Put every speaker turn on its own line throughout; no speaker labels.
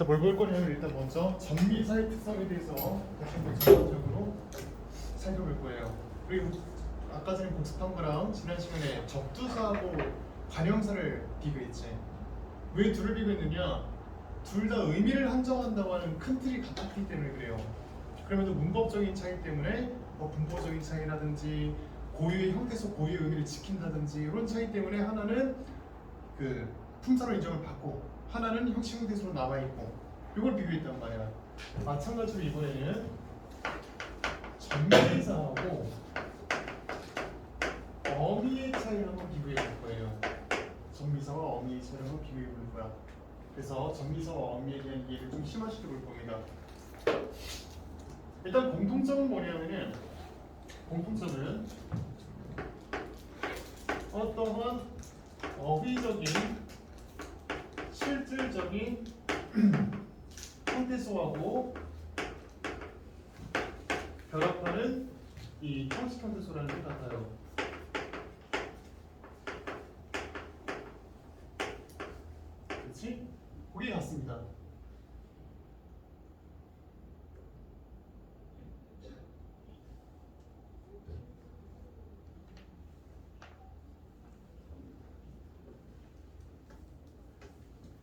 자, 뭘 볼 거냐면 일단 먼저 전미사의 특성에 대해서 다시 한번 전반적으로 살펴볼 거예요. 그리고 아까 전에 복습한 거랑 지난 시간에 접두사하고 관형사를 비교했지. 왜 둘을 비교했느냐? 둘 다 의미를 한정한다고 하는 큰 틀이 같았기 때문에 그래요. 그러면서 문법적인 차이 때문에 분포적인 차이라든지 고유의 형태속 고유의 의미를 지킨다든지 이런 차이 때문에 하나는 그 품사로 인정을 받고 하나는 형식 형태소로 남아있고 이걸 비교했단 말이야. 마찬가지로 이번에는 전미사하고 어미의 차이를 한번 비교해 볼 거예요. 전미사와 어미의 차이를 한번 비교해 볼 거야. 그래서 전미사와 어미에 대한 이해를 좀 심화시켜 볼 겁니다. 일단 공통점은 뭐냐면은 공통점은 어떠한 어휘적인 실질적인 형태소하고 결합하는 이 형식 형태소라는 것 같아요. 그렇지? 그게 같습니다.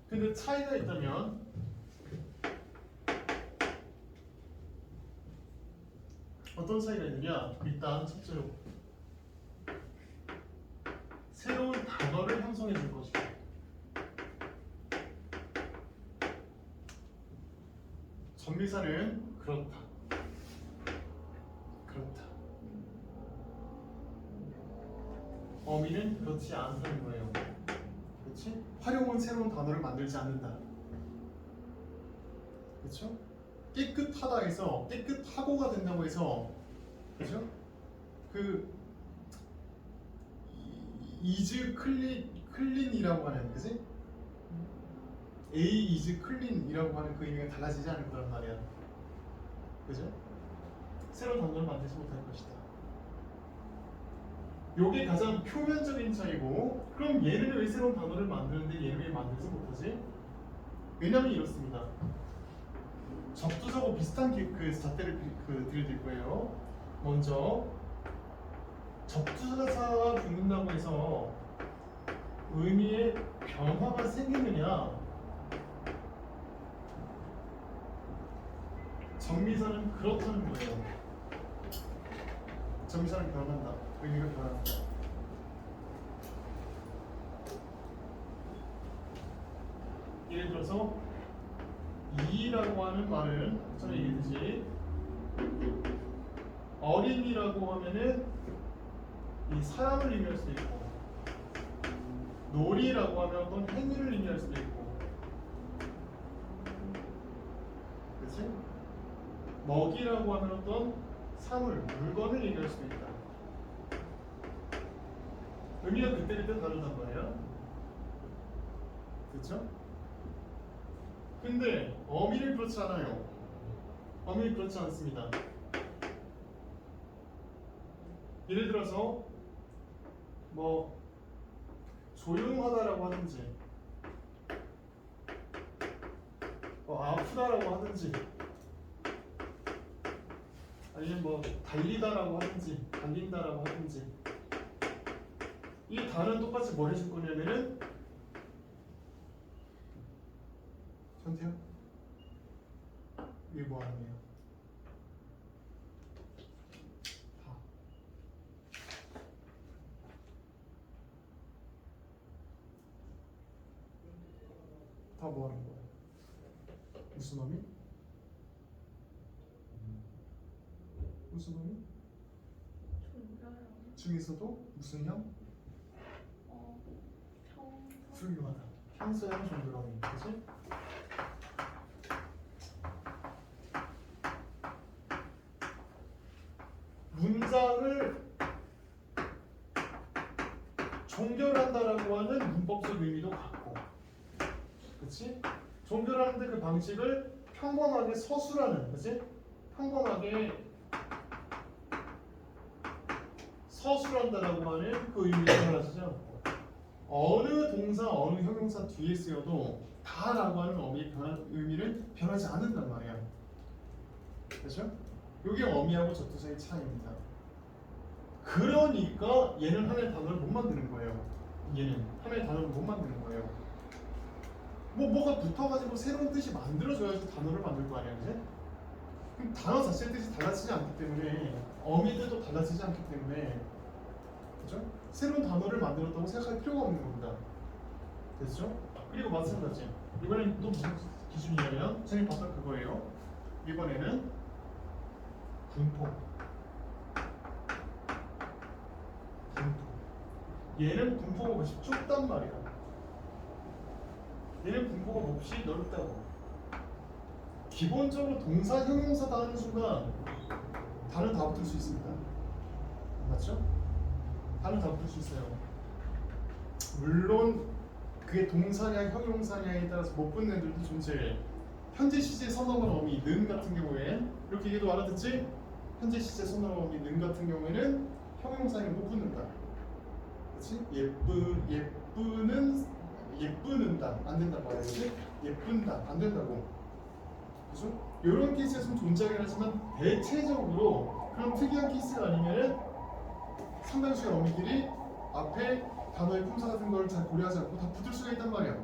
근데 차이가 있다면 어떤 차이가 있느냐? 일단 첫째로 새로운 단어를 형성해 줄 것이고 전미사는 그렇다. 어미는 그렇지 않다는 거예요. 그렇지? 활용은 새로운 단어를 만들지 않는다. 그렇죠? 깨끗하다 해서 깨끗하고가 된다고 해서 그렇죠? 그 is clean이라고 하는 그지? A is clean이라고 하는 그 의미가 달라지지 않을 거란 말이야. 그죠? 새로운 단어를 만들지 못할 것이다. 요게 가장 표면적인 차이고, 그럼 얘는 왜 새로운 단어를 만드는데 얘는 왜 만들지 못하지? 왜냐면 이렇습니다. 접두사하고 비슷한 그 잣대를 드릴 거예요. 먼저 접두사가 붙는다고 해서 의미의 변화가 생기느냐? 전미사는 그렇다는 거예요. 전미사는 변한다. 의미가 변한다. 예를 들어서 이라고 하는 말은 전에 얘기했듯이 어린이라고 하면은 이 사람을 의미할 수도 있고 놀이라고 하면 어떤 행위를 의미할 수도 있고 그치? 먹이라고 하면 어떤 사물, 물건을 의미할 수도 있다. 의미가 그때그때 다르단 말이야. 그쵸? 근데 어미는 그렇지 않아요. 어미는 그렇지 않습니다. 예를 들어서 뭐 조용하다라고 하든지 아프다라고 하든지 아니면 뭐 달리다라고 하든지 달린다라고 하든지 이 단어는 똑같이 뭘 해줄 거냐면은 현태요? 이게 뭐 하는 거예요? 다 뭐 하는 거예요? 무슨 어미? 무슨 어미? 중에서도 무슨 형? 훌륭하다. 평소형 종교라는 거지? 문장을 종결한다라고 하는 문법적 의미도 같고, 그렇지? 종결하는데 그 방식을 평범하게 서술하는, 그렇지? 평범하게 서술한다라고 하는 그 의미도 달라지지 않고, 어느 동사, 어느 형용사 뒤에 쓰여도 다라고 하는 어미의 변한 의미는 변하지 않는단 말이야. 그렇죠? 이게 어미하고 접두사의 차이입니다. 그러니까 얘는 하나의 단어를 못 만드는 거예요. 얘는 하나의 단어를 못 만드는 거예요. 뭐가 붙어가지고 새로운 뜻이 만들어져야지 단어를 만들 거 아니야, 그지? 그럼 단어 자체의 뜻이 달라지지 않기 때문에 어미들도 달라지지 않기 때문에 그죠? 새로운 단어를 만들었다고 생각할 필요가 없는 겁니다. 됐죠? 그리고 마찬가지. 이번엔 또 무슨 기준이냐면 선생님 봤던 그거예요. 이번에는 분포. 얘는 분포가 몹시 좁단 말이야. 얘는 분포가 몹시 넓다고. 기본적으로 동사, 형용사 다 하는 순간 단어 다 붙을 수 있습니다. 맞죠? 단어 다 붙을 수 있어요. 물론 그게 동사냐 형용사냐에 따라서 못 붙는 애들도 존재해. 현재 시제 선어문 어미 는 같은 경우엔 이렇게 얘기도 알아듣지? 현재 시제 선어문 어미 는 같은 경우에는 형용사에 못 붙는다. 그렇지? 예쁘는다 안 된단 말이야. 그렇지? 예쁜다 안 된다고. 그죠? 이런 케이스에서는 존재하긴 하지만 대체적으로 그런 특이한 케이스가 아니면은 상당수의 어미들이 앞에 단어의 품사 같은 걸 잘 고려하지 않고 다 붙을 수가 있단 말이야.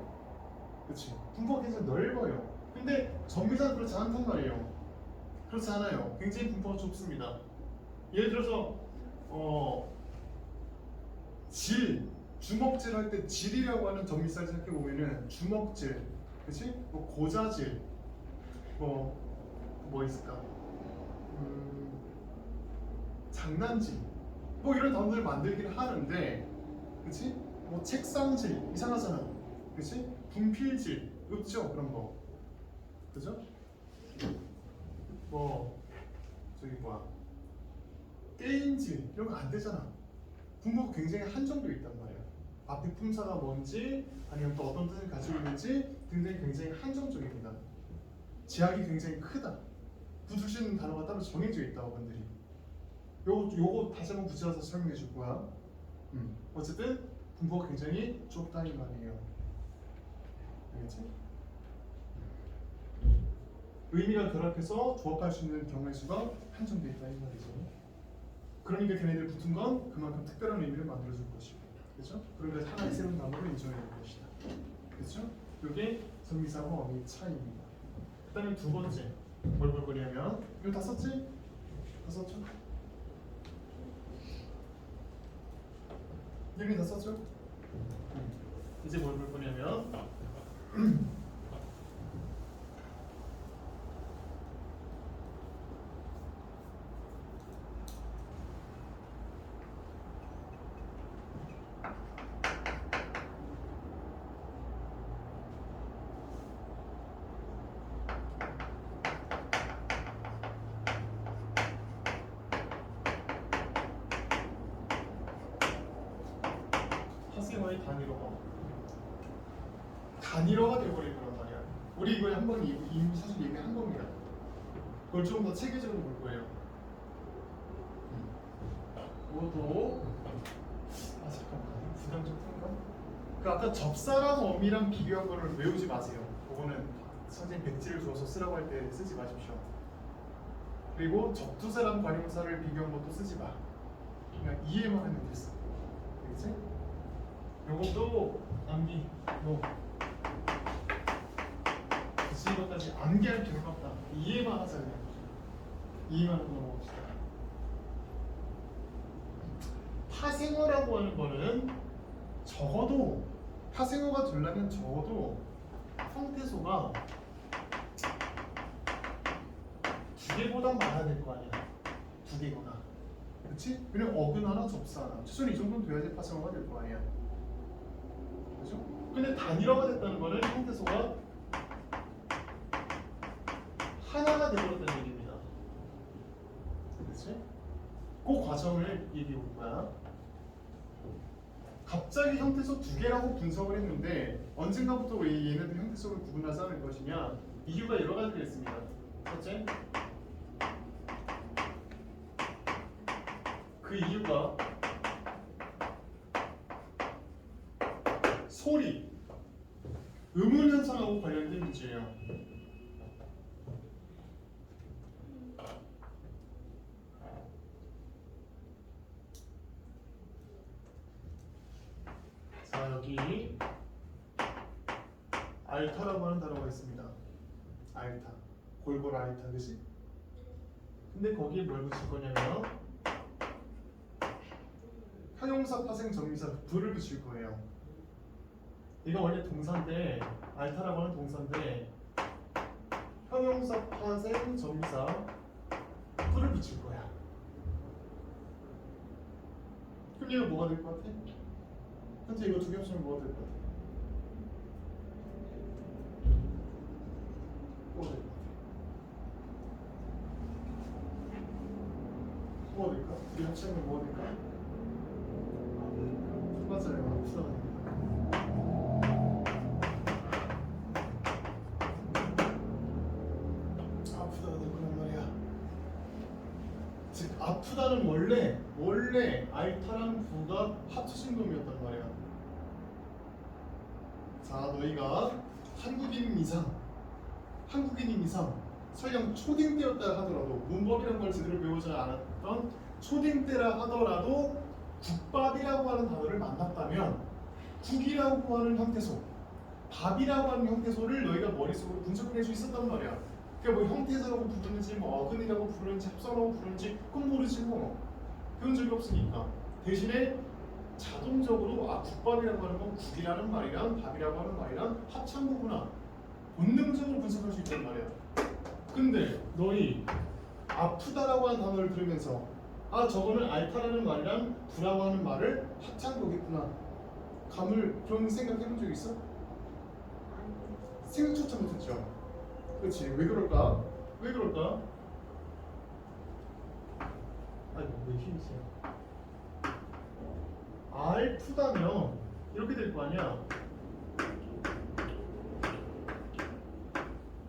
그렇지? 분포가 굉장히 넓어요. 근데 정비사는 그렇지 않단 말이에요. 그렇지 않아요. 굉장히 분포가 좁습니다. 예를 들어서 주먹질 할 때 질이라고 하는 정비사를 생각해 보면은 주먹질, 그렇지? 뭐 고자질, 뭐 있을까? 장난질, 뭐 이런 단어를 만들긴 하는데, 그렇지? 뭐 책상질 이상하잖아, 그렇지? 분필질 없죠 그런 거, 그죠? 게임질 이런 거 안 되잖아. 분모가 굉장히 한정되어 있단 말이야. 앞에 품사가 뭔지 아니면 또 어떤 뜻을 가지고 있는지 등등이 굉장히 한정적입니다. 제약이 굉장히 크다. 붙을 수 있는 단어가 따로 정해져 있다, 어른들이. 요거 다시 한번 붙여서 설명해 줄 거야. 어쨌든 분모가 굉장히 좁다 이 말이에요. 알겠지? 의미가 결합해서 조합할 수 있는 경우의 수가 한정되어 있다 이 말이죠. 그러니까 걔네들 붙은 건 그만큼 특별한 의미를 만들어줄 것이고, 그렇죠? 그러면서 하나의 새로운 단어로 인정해 줄 것이다, 그렇죠? 이게 선미사와 어미의 차이입니다. 그다음에 두 번째 뭘 볼 거냐면 이거 다 썼지? 다 썼죠? 이미 다 썼죠? 이제 뭘 볼 거냐면 파생어의 단일어가 되어버릴 거란 말이야. 우리 이거 한번 이미 사실 얘기한 겁니다. 그걸 좀 더 체계적으로 볼 거예요. 이것도 잠깐만 부담 좀 푼가? 그 아까 접사랑 어미랑 비교한 거를 외우지 마세요. 그거는 선생님 백지를 줘서 쓰라고 할 때 쓰지 마십시오. 그리고 접두사랑 관용사를 비교한 것도 쓰지 마. 그냥 이해만 하면 됐어. 알겠지? 요것도 암기 이것까지 암기할 필요가 없다. 이해만 하자 그냥. 이해만 하고 넘어갑시다. 파생어라고 하는 거는 적어도 파생어가 되려면 적어도 형태소가 두 개보다 많아야 될 거 아니야. 두 개거나. 그렇지? 그냥 어근 하나 접사 하나. 최소한 이 정도는 돼야지 파생어가 될 거 아니야. 그렇죠? 근데 단일어가 됐다는 거는 형태소가 하나가 되어버렸다는 얘기입니다. 그렇지? 그 과정을 얘기해 볼 거야. 갑자기 형태소 두 개라고 분석을 했는데 언젠가부터 왜 얘네들 형태소를 구분하지 않을 것이냐? 이유가 여러 가지가 있습니다. 첫째, 그 이유가 소리, 음운 현상하고 관련된 문제예요. 알타라고 하는 단어가 있습니다. 알타, 골고루 알타, 그치? 근데 거기에 뭘 붙일 거냐면 형용사, 파생, 정미사, 부를 붙일 거예요. 이거 원래 동사인데 알타라고 하는 동사인데 형용사, 파생, 정미사, 부를 붙일 거야. 그럼 이거 뭐가 될 것 같아? 현재 이거 두 개 합치면 뭐가 될 것 같아? 뭐가 될 것 같아? 뭐가 될까? 둘이 합치면 뭐가 될까? 맞아요. 아프다가 아프다가 될 거란 말이야. 즉 아프다는 원래 알타랑 부가 합쳐진 놈이었단 말이야. 자, 너희가 한국인인 이상 설령 초딩 때였다 하더라도 문법이라는 걸 제대로 배우지 않았던 초딩 때라 하더라도 국밥이라고 하는 단어를 만났다면 국이라고 하는 형태소, 밥이라고 하는 형태소를 너희가 머릿속으로 분석을 할 수 있었단 말이야. 그러니까 뭐 형태소라고 부르는지 뭐 어근이라고 부르는지 합성어라고 부르는지 그건 모르지 뭐. 배운 적이 없으니까. 대신에 자동적으로 국밥이라고 하는 건 국이라는 말이랑 밥이라고 하는 말이랑 합창구구나 본능적으로 분석할 수 있단 말이야. 근데 너희 아프다라고 하는 단어를 들으면서 저거는 알타라는 말이랑 부라고 하는 말을 합창구겠구나 그런 생각 해본 적 있어? 생각조차 못했죠. 그렇지. 왜 그럴까? 아이고 왜 힘이 세요? 알프다면 이렇게 될 거 아니야.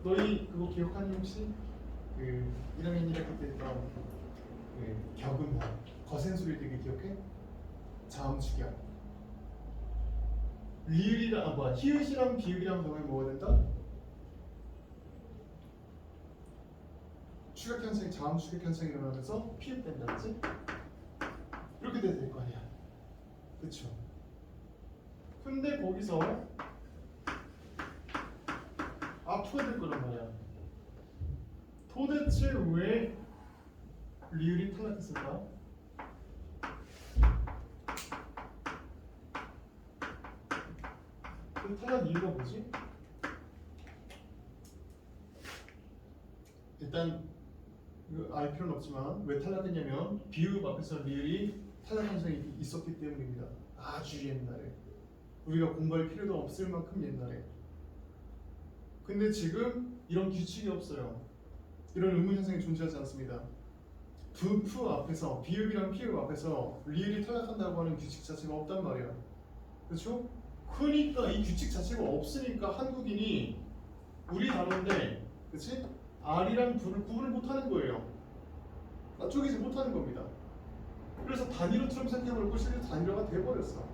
너희 그거 기억하니 혹시? 그 1학년 1학기 때 했던 그 격음어 거센 소리 되게 기억해? 자음축약 리을이랑 히읗이랑 비읍이랑 더하면 뭐가 된다? 축약 현상, 자음 축약 현상이 일어나면서 피읍된다, 그치? 이렇게 돼야 될 거 아니야. 그쵸? 근데 거기서 아프가 될 거란 말이야. 도대체 왜 리을이 탈락했을까? 그 탈락 이유가 뭐지? 일단 알 필요는 없지만 왜 탈락했냐면 비읍 앞에서 리을이 탈락 현상이 있었기 때문입니다. 아주 옛날에 우리가 공부할 필요도 없을 만큼 옛날에. 근데 지금 이런 규칙이 없어요. 이런 의문 현상이 존재하지 않습니다. 프 앞에서 비읍이랑 피읍 앞에서 리을이 탈락한다고 하는 규칙 자체가 없단 말이야. 그렇죠? 그러니까 이 규칙 자체가 없으니까 한국인이 우리 단어인데, 그렇지? R이랑 부를 구분을 못하는 거예요. 쪼개지 못하는 겁니다. 그래서 단위로처럼 생각해버렸고 실제 단위로가 돼버렸어.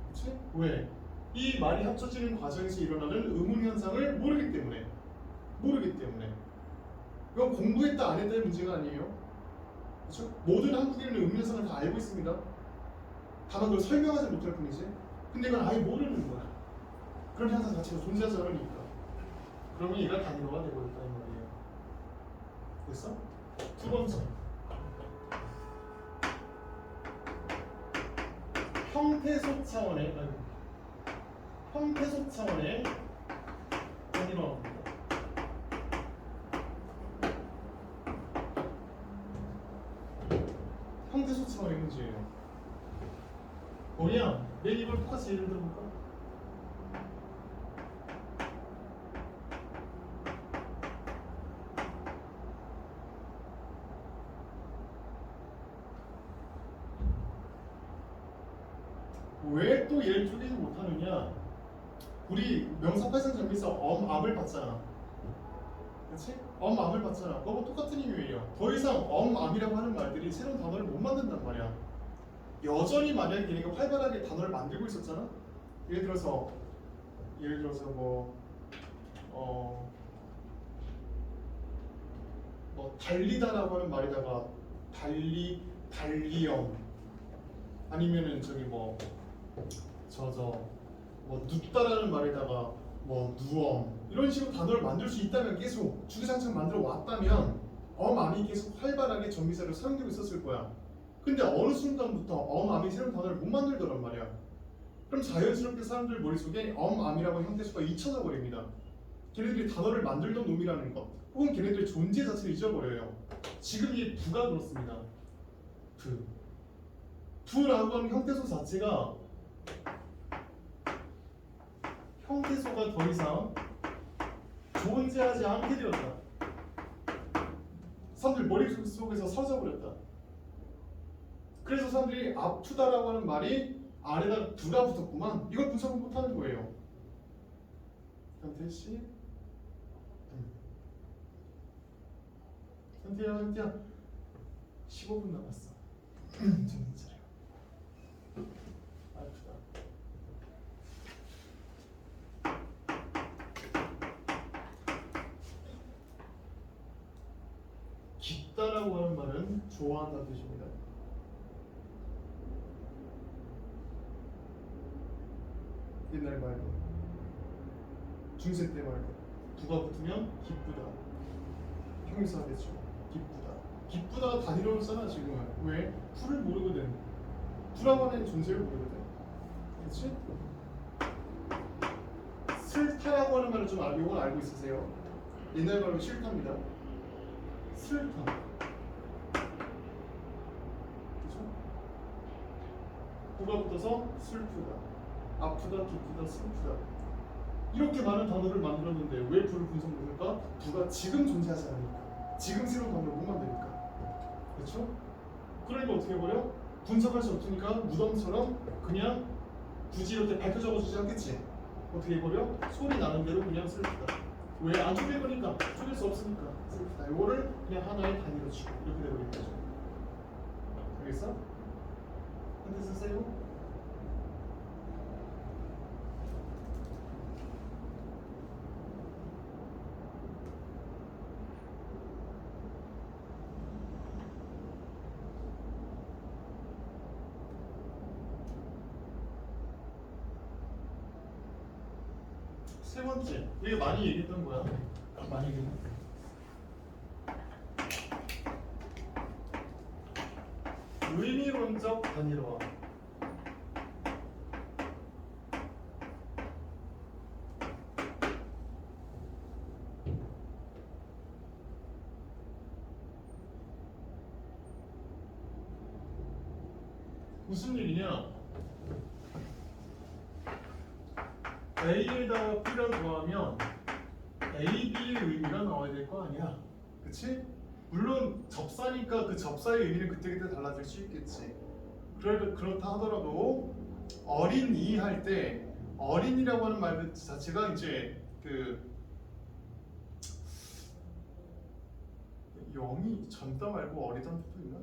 그렇지? 왜? 이 말이 합쳐지는 과정에서 일어나는 의문 현상을 모르기 때문에. 이건 공부했다 안 했다의 문제가 아니에요. 그렇죠? 모든 한국인은 의문 현상을 다 알고 있습니다. 다만 그걸 설명하지 못할 뿐이지. 근데 이건 아예 모르는 거야. 그런 현상 자체가 존재하지 않으니까. 그러면 얘가 단위로가 되버렸다 이 말이에요. 됐어? 두 번째. 형태소 차원의 단위로 나옵니다. 형태소 차원의 문제예요. 뭐냐? 맨 이걸 똑같이 예를 들어볼까? 왜 또 얘를 쪼개지 못하느냐? 우리 명사 파생 정비서 암을 봤잖아. 그렇지? 암을 봤잖아. 그거 똑같은 이유예요. 더 이상 암이라고 하는 말들이 새로운 단어를 못 만든단 말이야. 여전히 만약에 얘네가 활발하게 단어를 만들고 있었잖아. 예를 들어서 달리다라고 하는 말에다가 달리엄 아니면은 눕다라는 말에다가 뭐 누엄 이런 식으로 단어를 만들 수 있다면 계속 주구장창 만들어 왔다면 엄암이 계속 활발하게 전미사로 사용되고 있었을 거야. 근데 어느 순간부터 엄암이 새로운 단어를 못 만들더란 말이야. 그럼 자연스럽게 사람들 머릿속에 엄암이라고 하는 형태수가 잊혀져 버립니다. 걔네들이 단어를 만들던 놈이라는 것 혹은 걔네들의 존재 자체를 잊어버려요. 지금 이 부가 그렇습니다. 부라고 하는 형태소 자체가 형태소가 더 이상 존재하지 않게 되었다. 사람들 머릿속에서 사라져버렸다. 그래서 사람들이 아프다라고 하는 말이 아래다 부가 붙었구만. 이걸 분석을 못하는 거예요. 현태씨 현태야 15분 남았어. 정신 차려. 아프다. 깊다라고 하는 말은 좋아한다는 뜻입니다. 옛날 말로 중세 때 말로 부가 붙으면 기쁘다. 형용사가 되죠. 기쁘다. 기쁘다가 단위로 쓰나 지금은. 왜? 부를 모르거든. 부라고 하는 존재를 모르거든. 그렇지? 싫다라고 하는 말을 좀 이건 알고 있으세요? 옛날 말로 싫답니다. 싫다. 그렇죠? 부가 붙어서 슬프다. 아프다, 기쁘다, 슬프다. 이렇게 많은 단어를 만들었는데 왜 부를 분석 못할까? 부가 지금 존재하지 않으니까. 지금 새로운 단어를 못 만드니까. 그렇죠? 그러니까 어떻게 해버려? 분석할 수 없으니까 무덤처럼 그냥 굳이 이렇게 밝혀 적어주지 않겠지? 어떻게 해버려? 소리 나는 대로 그냥 슬프다. 왜? 안 죽일 거니까. 죽일 수 없으니까 슬프다. 이거를 그냥 하나의 단위로 치고 이렇게 되버리는 거죠. 알겠어? 한테 쓰세요. 세 번째, 이게 많이 얘기했던 거야. 많이 얘기했던. 의미론적 단일화. 무슨 얘기냐? A에다가 B를 더하면 A, B의 의미가 나와야 될 거 아니야. 그치? 물론 접사니까 그 접사의 의미는 그때그때 달라질 수 있겠지. 그렇다 하더라도 어린이 할 때 어린이라고 하는 말 자체가 이제 그 영이 젊다 말고 어리다는 뜻도 있나?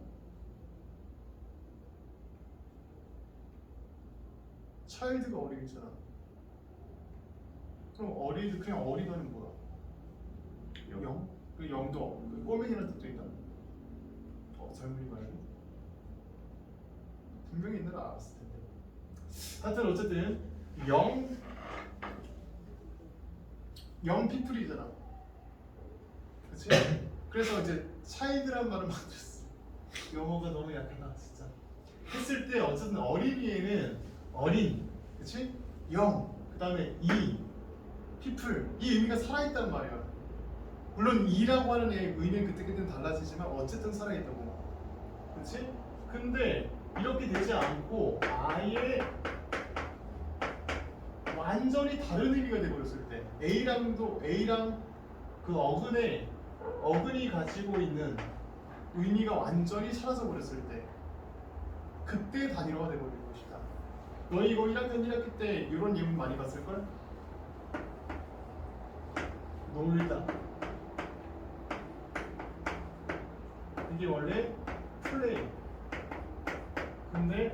차일드가 어리겠잖아. 그럼 그냥 어리다는 뭐야? 영? 그 영도 그 꼬맹이라는 뜻도 있나? 젊은이 말고 분명히 있는 걸 알았을 텐데. 하여튼 어쨌든 영 피플이잖아. 그치? 그래서 이제 차일드란 말을 만들었어. 영어가 너무 약하다 진짜. 했을 때 어쨌든 어린이에는 어린, 그치? 영, 그 다음에 people 이 의미가 살아있단 말이야. 물론 이라고 하는 의미는 그때그때는 달라지지만 어쨌든 살아있다고. 그치? 근데 이렇게 되지 않고 아예 완전히 다른 의미가 돼버렸을 때 A랑 그 어근이 가지고 있는 의미가 완전히 사라져 버렸을 때 그때 단일화가 돼버리는 것이다. 너희 이거 1학년 1학기 때 이런 예문 많이 봤을걸? 놀다. 이게 원래 플레이. 근데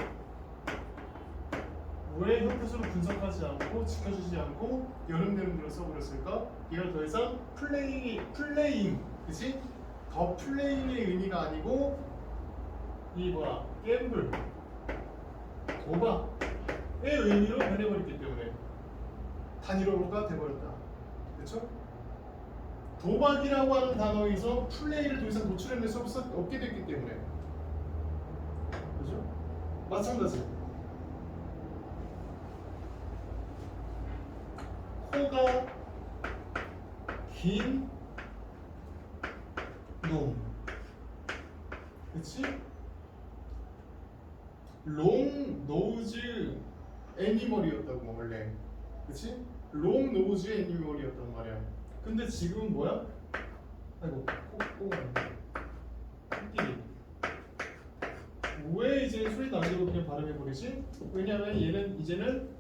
왜 형태수로 분석하지 않고 지켜주지 않고 여름대로 써버렸을까? 이걸 더 이상 플레잉, 그치? 더 플레잉의 의미가 아니고 이 갬블, 도박의 의미로 변해버렸기 때문에 단위로가 돼버렸다. 그렇죠? 도박이라고 하는 단어에서 플레이를 더 이상 노출해낼 수 없게 됐기 때문에. 그렇죠? 마찬가지. 코가 긴 놈. 그치? 롱 노즈 애니멀이었다고 원래. 그치? 롱 노즈 애니멀이었단 말이야. 근데 지금은 뭐야? 아이고 코끼리. 왜 이제 소리 나는 대로 그냥 발음해버리지? 왜냐면 얘는 이제는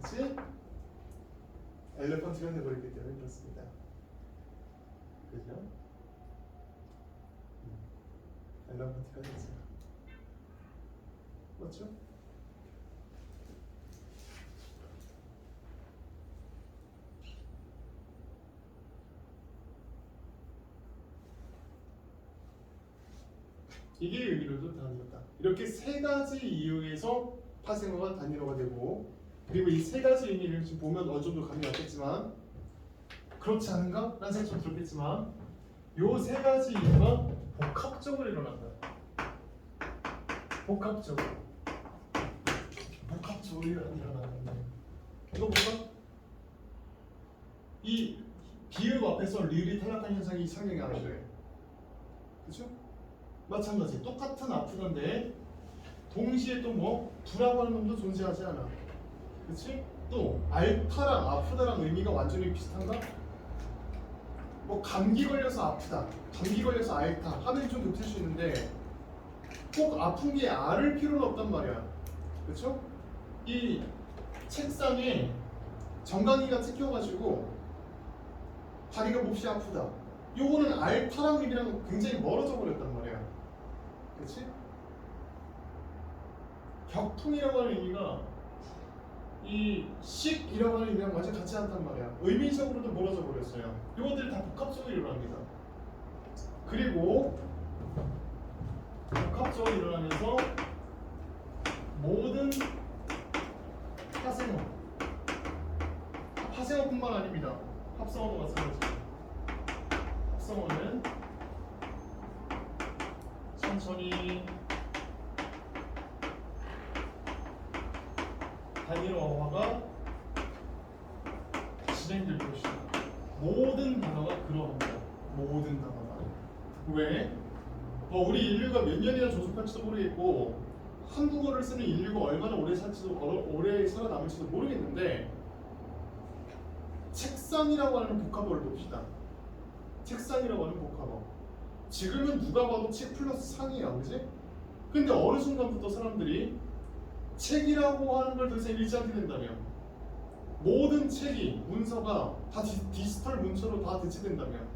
그치? 엘레펀트가 돼버리기 때문에 그렇습니다. 그죠? 엘레펀트가 됐어요. 맞죠? 이게 의미로도 단위로다. 이렇게 세 가지 이유에서 파생어가 단위로가 되고, 그리고 이 세 가지 의미를 지금 보면 어느 정도 감이 왔겠지만 그렇지 않은가? 라는 생각이 좀 들었겠지만 요 세 가지 이유가 복합적으로 일어난다. 복합적으로 일어나는 거예요. 이거 볼까? 이 비읍 앞에서 리을이 탈락한 현상이 상당히 안 돼요. 그렇죠? 마찬가지 똑같은 아프다인데 동시에 또 뭐 부라고 하는 놈도 존재하지 않아. 그렇지? 또 앓다랑 아프다랑 의미가 완전히 비슷한가? 뭐 감기 걸려서 아프다, 감기 걸려서 앓다 하면 좀 겹칠 수 있는데 꼭 아픈 게 앓을 필요는 없단 말이야. 그렇죠? 이 책상에 정강이가 찍혀가지고 다리가 몹시 아프다. 요거는 앓다랑 의미랑 굉장히 멀어져 버렸단 말이야. 그렇지? 격통이라고 하는 의미가 이 식이라고 하는 의미랑 완전 같지 않단 말이야. 의미적으로도 멀어져 버렸어요. 이것들이 다 복합적으로 일어납니다. 그리고 복합적으로 일어나면서 모든 파생어뿐만 아닙니다. 합성어도 마찬가지예요. 합성어는 천천히 단일어화가 진행될 것이다. 모든 단어가 그러합니다. 모든 단어가. 왜? 우리 인류가 몇 년이나 조속할지도 모르겠고 한국어를 쓰는 인류가 얼마나 오래 살아남을지도 모르겠는데 책상이라고 하는 복합어를 봅시다. 책상이라고 하는 복합어. 지금은 누가 봐도 책 플러스 상이야, 그지? 근데 어느 순간부터 사람들이 책이라고 하는 걸 더 이상 읽지 않게 된다면, 모든 책이 문서가 다 디지털 문서로 다 대체된다면,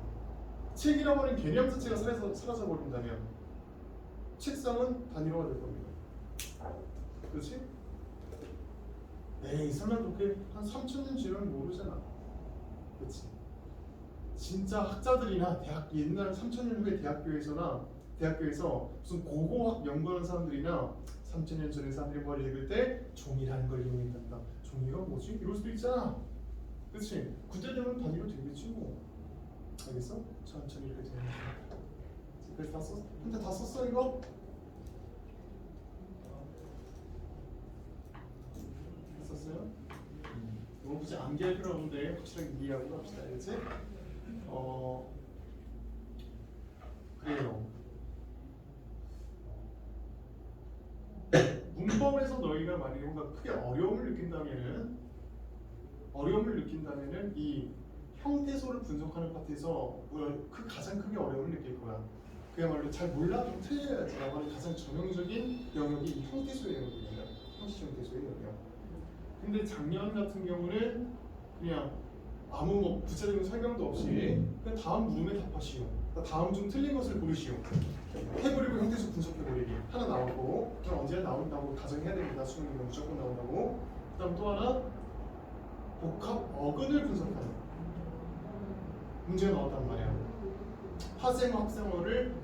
책이라고 하는 개념 자체가 사라져 버린다면 책상은 단일화가 될 겁니다. 그렇지? 에이 설마 그렇게 한 3,000년 지나면 모르잖아. 그렇지? 진짜 학자들이나 옛날 3,000년 후에 대학교에서 무슨 고고학 연구하는 사람들이나 3,000년 전에 사람들이 뭘 읽을 때 종이라는 걸 이용했단다. 종이가 뭐지? 이럴 수도 있잖아. 그렇지? 그때 되면 단위로 되겠지 뭐. 알겠어? 천천히 이렇게 되는 거야. 그래서 다 썼어? 근데 다 썼어 이거? 썼어요? 이거 굳이 암기할 필요 없는데 확실하게 이해하고 갑시다. 알겠지? 그래요. 문법에서 너희가 만약에 뭔가 크게 어려움을 느낀다면은 이 형태소를 분석하는 파트에서 가장 크게 어려움을 느낄 거야. 그야말로 잘 몰라 좀 틀려야지라고 하는 가장 전형적인 영역이 이 형태소의 영역입니다. 형식 형태소의 영역. 근데 작년 같은 경우는 그냥 아무 뭐 구체적인 설명도 없이 그냥 다음 물음에 답하시오. 다음 중 틀린 것을 고르시오. 해버리고 형태소 분석해버리기 하나 나오고, 그럼 언제나 나온다고 가정해야 됩니다. 수능이면 무조건 나온다고. 그다음 또 하나 복합 어근을 분석하는 문제가 나왔단 말이야. 파생어, 합성어를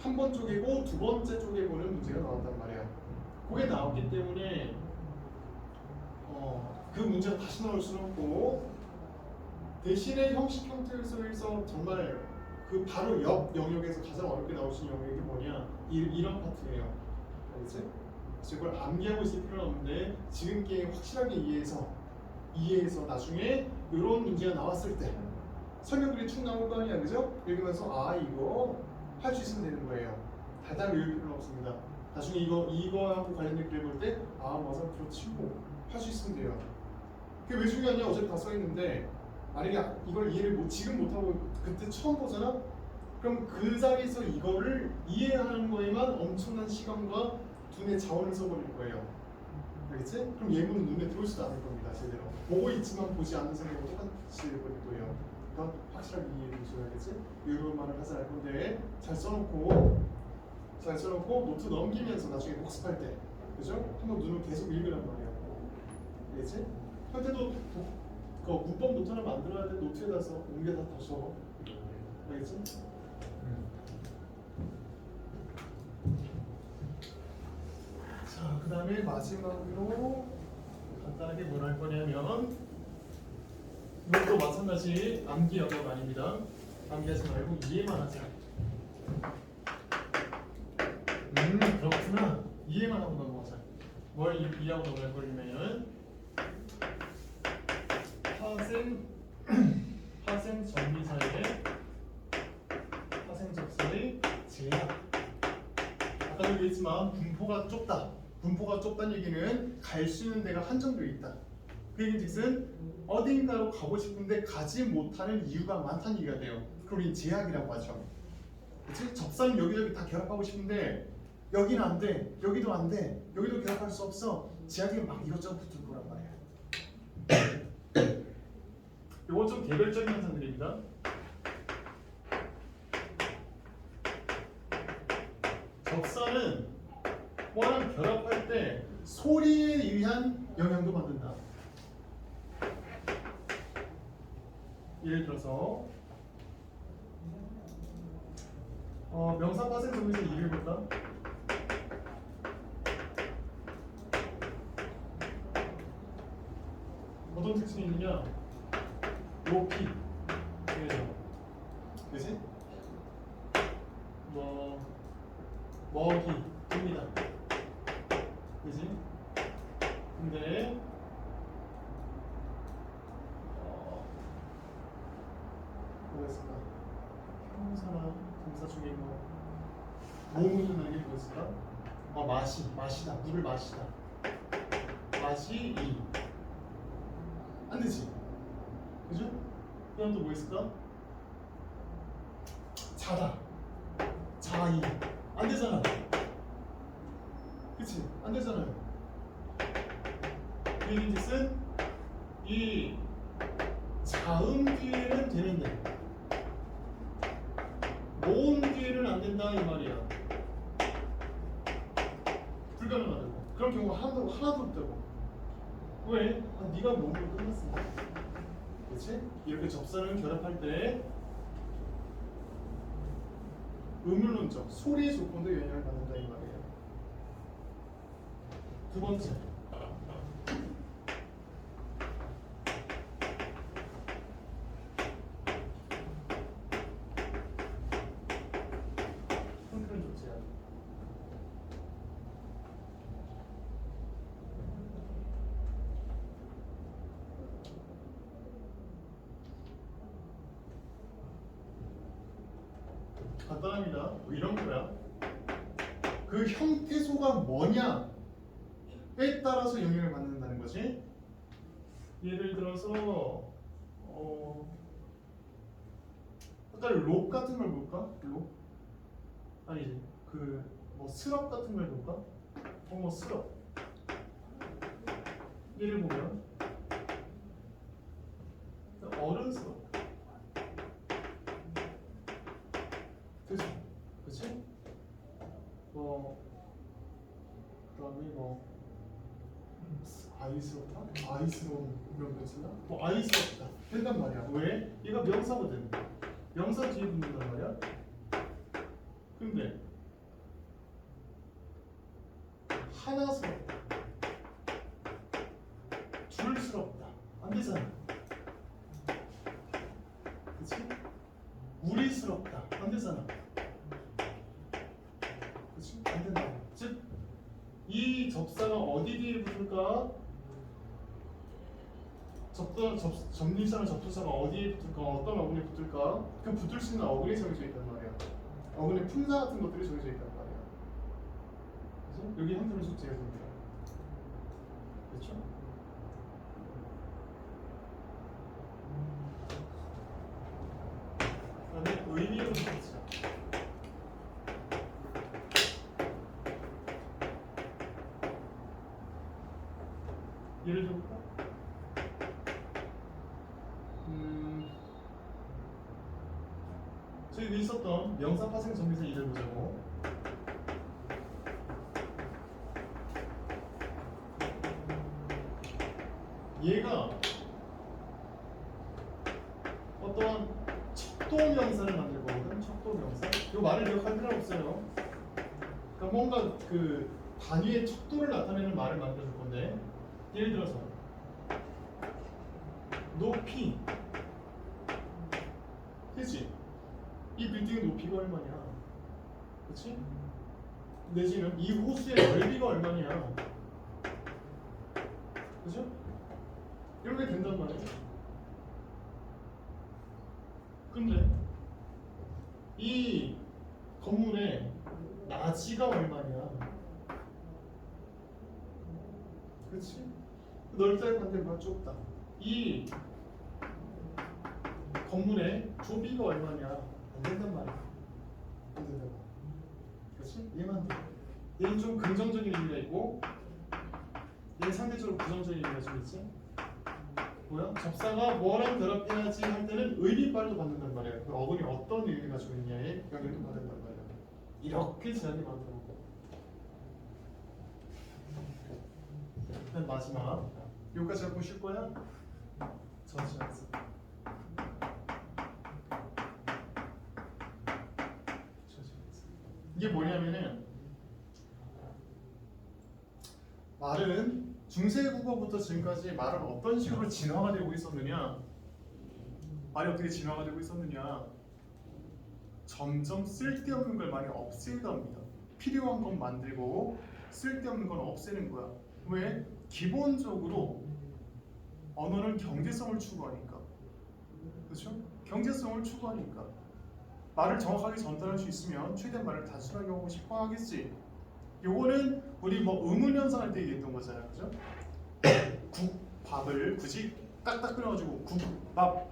한 번 쪼개고 두 번째 쪼개고는 문제가 나왔단 말이야. 그게 나왔기 때문에 그 문제가 다시 나올 수는 없고 대신에 형식 형태에서 정말 그 바로 옆 영역에서 가장 어렵게 나올 수 있는 영역이 뭐냐 이런 파트예요. 알겠지? 그래서 이걸 암기하고 있을 필요는 없는데 지금 게임 확실하게 이해해서 나중에 이런 문제가 나왔을 때 설명글이 쭉 나올 거 아니야, 그죠? 읽으면서 이거 할 수 있으면 되는 거예요. 달달 외울 필요는 없습니다. 나중에 이거하고 관련된 글을 볼 때 맞아, 그렇지고 할 수 있으면 돼요. 그게 왜 중요하냐? 어차피 다 써 있는데 만약에 이걸 이해를 지금 못하고 그때 처음 보잖아? 그럼 그 자리에서 이거를 이해하는 거에만 엄청난 시간과 두뇌 자원을 써버릴 거예요. 알겠지? 그럼 예문은 눈에 들어오지도 않을 겁니다. 제대로 보고 있지만 보지 않는 생각과 똑같이 될 거예요. 그러니까 확실하게 이해해 주셔야겠지? 이런 말을 하지 않을 건데 잘 써놓고 노트 넘기면서 나중에 복습할 때, 그죠? 한번 눈을 계속 읽으란 말이야. 알겠지? 형태도 그 문법 노트 하나 만들어야 돼. 노트에다 써 옮겨다 써. 알겠지? 자, 그 다음에 마지막으로 간단하게 뭘 할 거냐면 이것도 마찬가지 암기 영역 아닙니다. 암기하지 말고 이해만 하자. 그렇구나. 이해만 하고 넘어가자. 뭘 이해하고 넘어갈 거냐면 파생 정비사의 파생 접사의 제약. 아까도 얘기했지만 분포가 좁다. 분포가 좁다는 얘기는 갈 수 있는 데가 한정되어 있다. 그 얘기는즉슨 어딘가로 가고 싶은데 가지 못하는 이유가 많다는 얘기가 돼요. 그걸 우리 제약이라고 하죠. 그치? 접사는 여기저기 다 결합하고 싶은데 여기는 안 돼, 여기도 안 돼, 여기도 결합할 수 없어. 제약이 막 이것저것 붙을 거란 말이야. 이건 좀 개별적인 현상들입니다. 접사는 뭐랑 결합할 때 소리에 의한 영향도 받는다. 예를 들어서 명사 파생 정리에서 일을 볼까? 어떤 특징이 있느냐? 높이, 그지? 먹이, 입니다. 그지? 근데 뭐가 있을까? 형사나 동사 중에 몸이 나게 뭐 있을까? 마시다, 물을 마시다. 마시, 안 되지? 그죠? 그 다음 또 뭐 있을까? 자다, 자이, 안 되잖아. 그치? 안 되잖아요. 그 얘기인즉슨 이 자음 뒤에는 되는데 모음 뒤에는 안 된다 이 말이야. 불가능하다고. 그런 경우가 하나도 없다고. 왜? 네가 몸으로 끝났으니까. 그렇지? 이렇게 접사를 결합할 때 음률론적 소리의 조건도 영향을 받는다 이 말이에요. 두 번째, 형태를 조치해야 돼. 간단합니다. 뭐 이런 거야. 그 형태소가 뭐냐에 따라서 영향을 받는다는 거지. 예를 들어서 아까 록 같은 걸 볼까? 록? 아니지. 뭐 스럽 같은 걸 볼까? 뭐 스럽. 예를 보면 어른 스럽. 그치? 그치? 그다음에 아이스럽다? 아이스러운 이런 거 있으나? 아이스럽다 된단 말이야. 왜? 얘가 명사거든. 명사 뒤에 붙는단 말이야. 근데 하나스럽다, 둘스럽다. 안 되잖아. 그치? 우리스럽다. 안 되잖아. 그치? 안 된다. 즉, 이 접사가 어디 뒤에 붙을까? 접니사나 접두사가 어디에 붙을까? 어떤 어근에 붙을까? 그 붙을 수 있는 어근이 정해져 있단 말이야. 어근의 품사 같은 것들이 정해져 있단 말이야. 그래서 여기 형태를 숙제해야 됩니다. 그렇죠? 그다음에 의미를 붙이자. 예를 들어볼까? 저희 있었던 명사 파생 정비사 이를 보자고. 얘가 어떠한 척도명사를 만들 거거든. 척도명사. 이 말을 기억할 필요는 없어요. 그러니까 뭔가 그 단위의 척도를 나타내는 말을 만들어줄 건데, 예를 들어서 높이, 그치? 이 빌딩의 높이가 얼마냐? 그치? 내지는 이 호수의 넓이가 얼마냐? 그죠? 이런 게 된단 말이야. 근데 이 건물의 나지가 얼마냐? 그치? 넓다의 반대가 좁다. 이 건물의 조비가 얼마냐? 안 된단 말이야. 안 된다고. 그치? 얘만 돼. 얘는 좀 긍정적인 의미가 있고, 얘는 상대적으로 부정적인 의미가 좀 있지? 뭐야? 접사가 뭐랑 결합해야지 할 때는 의미빨도 받는단 말이야. 그 어근이 어떤 의미를 가지고 있냐에 영향도 받는단 말이야. 이렇게 제한이 많더라고. 일단 마지막. 여기까지 갖고 쉴 거야? 전시하겠어. 이게 뭐냐면은 말은 중세국어부터 지금까지 말은 어떤 식으로 진화가 되고 있었느냐, 말이 어떻게 진화가 되고 있었느냐, 점점 쓸데없는 걸 많이 없애갑니다. 필요한 건 만들고 쓸데없는 건 없애는 거야. 왜? 기본적으로 언어는 경제성을 추구하니까. 그렇죠? 경제성을 추구하니까 말을 정확하게 전달할 수 있으면 최대한 말을 단순하게 하고 싶어 하겠지. 요거는 우리 뭐 의문 현상 할 때 얘기했던 거잖아요. 그죠? 국, 밥을 굳이 딱딱 끓여가지고 국밥,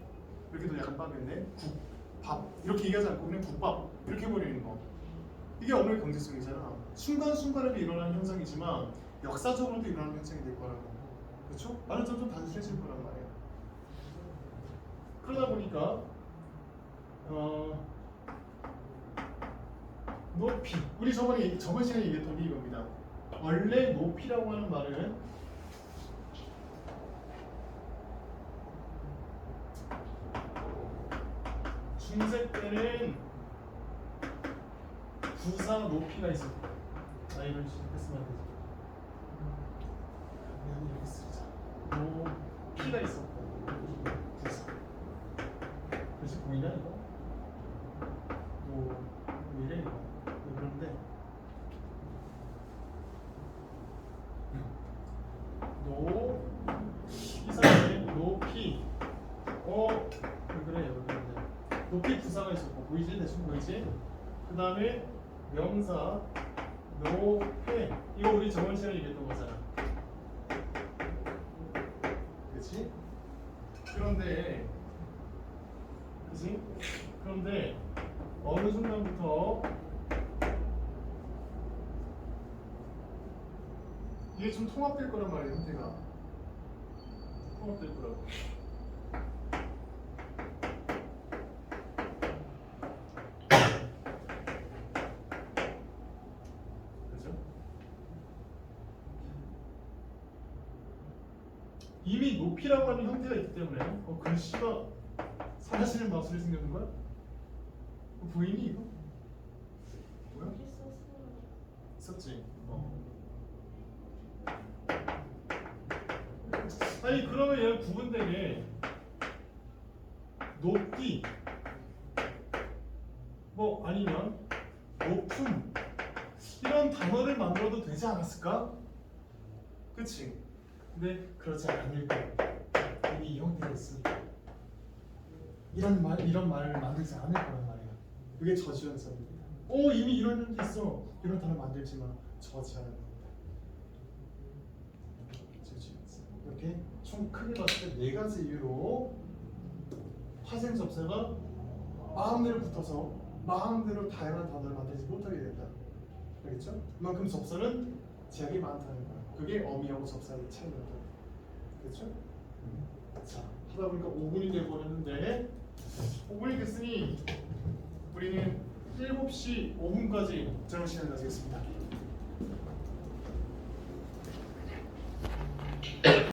이렇게도 약간 빠겠네. 국, 밥 이렇게 얘기하지 않고 그냥 국밥 이렇게 해버리는 거. 이게 언어의 경제성이잖아. 순간순간에도 일어나는 현상이지만 역사적으로도 일어나는 현상이 될 거라고. 그렇죠? 말은 점점 단순해질 거란 말이야. 그러다 보니까 높이, 우리 저번 시간에 얘기했던 게 이겁니다. 원래 높이라고 하는 말은 중세 때는 부사 높이가 있었고, 이런 식으로 쓰면 안 되지. 그냥 이렇게 쓰자. 높이가 있었고, 부사. 그렇지, 보이냐 이거? 왜 이래 이거? 그런데 이상하네. 높이 왜 그래 여러분들. 높이 부사가 있었고, 보이지? 대충 보이지? 그 다음에 명사 높이, 이거 우리 저번 시간에 얘기했던 거잖아. 그치? 그런데 그치? 그런데 어느 순간부터 이게 좀 통합될 거란 말이에요. 형태가 통합될 거라고. 그죠? 이미 높이라고 하는 형태가 있기 때문에 글씨가 사라지는 마술이 생기는 거야? 보이니 이거? 뭐야? 있었지. 아니 그러면 얘는 구분되게 높이 뭐 아니면 높음 이런 단어를 만들어도 되지 않았을까? 그치? 근데 그렇지 않을 거야. 이미 이 형태가 있으니까 이런 말을 만들지 않을 거란 말이야. 그게 저지연설입니다. 이미 이런 형태 있어. 이런 단어 만들지 마. 저지하는 겁니다. 저지연설. 이렇게 총 크게 봤을 때 네 가지 이유로 화생 접사가 마음대로 붙어서 마음대로 다양한 단어를 만들지 못하게 된다. 알겠죠? 그만큼 접사는 제약이 많다는 거야. 그게 어미하고 접사의 차이라고. 그렇죠? 자, 하다 보니까 5분이 돼버렸는데 5분이 됐으니 우리는 7시 5분까지 저녁 시간 가지겠습니다.